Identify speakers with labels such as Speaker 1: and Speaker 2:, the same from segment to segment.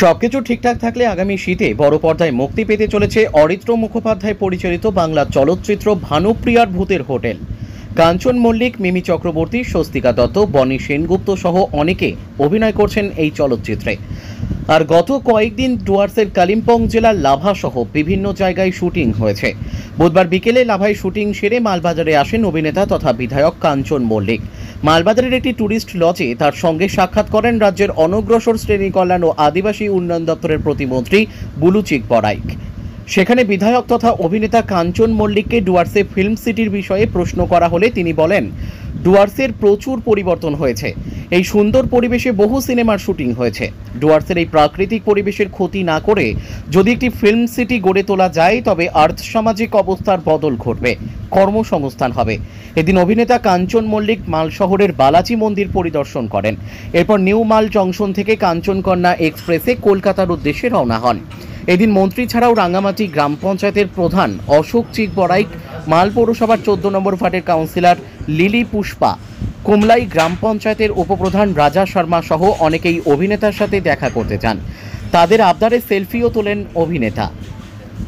Speaker 1: সবকিছু ঠিকঠাক থাকলে আগামী শীতে বড় পর্দায় মুক্তি পেতে চলেছে অরিত্র মুখোপাধ্যায় পরিচালিত বাংলা চলচ্চিত্র ভানুপ্রিয়ার ভূতের হোটেল। কাঞ্চন মল্লিক, মিমি চক্রবর্তী, স্বস্তিকা দত্ত, বনি সেনগুপ্ত সহ অনেকে অভিনয় করছেন এই চলচ্চিত্রে। আর গত কয়েকদিন ডুয়ার্সের কালিম্পং জেলার লাভা সহ বিভিন্ন জায়গায় শুটিং হয়েছে। বুধবার বিকেলে লাভায় শুটিং সেরে মালবাজারে আসেন অভিনেতা তথা বিধায়ক কাঞ্চন মল্লিক। মালবাজারের একটি ট্যুরিস্ট লজে তার সঙ্গে সাক্ষাৎ করেন রাজ্যের অনগ্রসর শ্রেণী কল্যাণ ও আদিবাসী উন্নয়ন দপ্তরের প্রতিমন্ত্রী বুলুচিক বড়াইক। সেখানে বিধায়ক তথা অভিনেতা কাঞ্চন মল্লিককে ডুয়ার্সে ফিল্ম সিটির বিষয়ে প্রশ্ন করা হলে তিনি বলেন, ডুয়ার্সের প্রচুর পরিবর্তন হয়েছে। এই সুন্দর পরিবেশে বহু সিনেমার শুটিং হয়েছে। ডুয়ার্সের এই প্রাকৃতিক পরিবেশের ক্ষতি না করে যদি একটি ফিল্ম সিটি গড়ে তোলা যায় তবে আর্থসামাজিক অবস্থার বদল ঘটবে, কর্মসংস্থান হবে। এদিন অভিনেতা কাঞ্চন মল্লিক মাল শহরের বালাজি মন্দির পরিদর্শন করেন। এরপর নিউ মাল জংশন থেকে কাঞ্চনকন্যা এক্সপ্রেসে কলকাতার উদ্দেশ্যে রওনা হন। এদিন মন্ত্রী ছাড়াও রাঙ্গামাটি গ্রাম পঞ্চায়েতের প্রধান অশোক চিক বড়াইক, মাল পৌরসভার 14 নম্বর ওয়ার্ডের কাউন্সিলর লিলি পুষ্পা, কুমলাই গ্রাম পঞ্চায়েতের উপপ্রধান রাজা শর্মা সহ অনেকেই অভিনেতার সাথে দেখা করতে চান। তাদের আবদারে সেলফিও তোলেন অভিনেতা।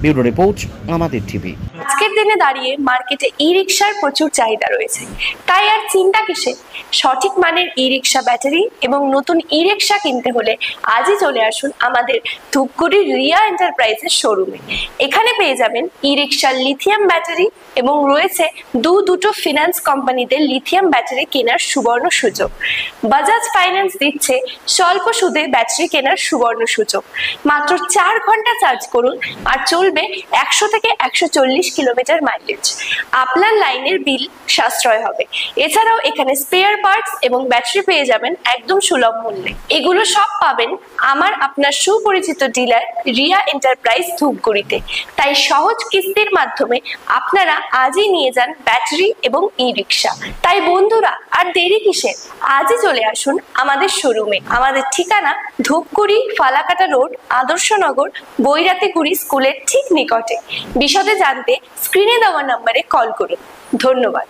Speaker 1: ব্যুরো রিপোর্ট, আমাদের টিভি।
Speaker 2: আজকের দিনে দাঁড়িয়ে মার্কেটে ই রিকশার প্রচুর চাহিদা রয়েছে, তাই আর চিন্তা কিসে? সঠিক মানের ই রিকশা ব্যাটারি এবং নতুন ই রিকশা কিনতে হলে আজই চলে আসুন আমাদের ধূপগুড়ির রিয়া এন্টারপ্রাইজের শোরুমে। এখানে পেয়ে যাবেন ই রিকশার লিথিয়াম ব্যাটারি এবং রয়েছে দুটো ফিনান্স কোম্পানিতে লিথিয়াম ব্যাটারি কেনার সুবর্ণ সুযোগ। বাজাজ ফাইন্যান্স দিচ্ছে স্বল্প সুদে ব্যাটারি কেনার সুবর্ণ সুযোগ। মাত্র 4 ঘন্টা চার্জ করুন আর চলবে 100 থেকে 140 কিলোমিটার মাইলেজ। আপনার লাইনের বিল সাশ্রয় হবে। এছাড়াও এখানে স্পেয়ার পার্টস এবং ব্যাটারি পেয়ে যাবেন একদম সুলভ মূল্যে। এগুলো সব পাবেন আপনার সুপরিচিত ডিলার রিয়া এন্টারপ্রাইজ ধূপগুড়িতে। তাই সহজ কিস্তির মাধ্যমে আপনারা আজই নিয়ে যান ব্যাটারি এবং ই রিকশা। তাই বন্ধুরা, আর দেরি কিসের? আজই চলে আসুন আমাদের শোরুমে। আমাদের ঠিকানা ধূপগুড়ি ফালাকাটা রোড, আদর্শনগর, বৈরাতিগুড়ি স্কুলের ঠিক নিকটে। বিশদে জানতে স্ক্রিনে দেওয়া নম্বরে কল করুন। ধন্যবাদ।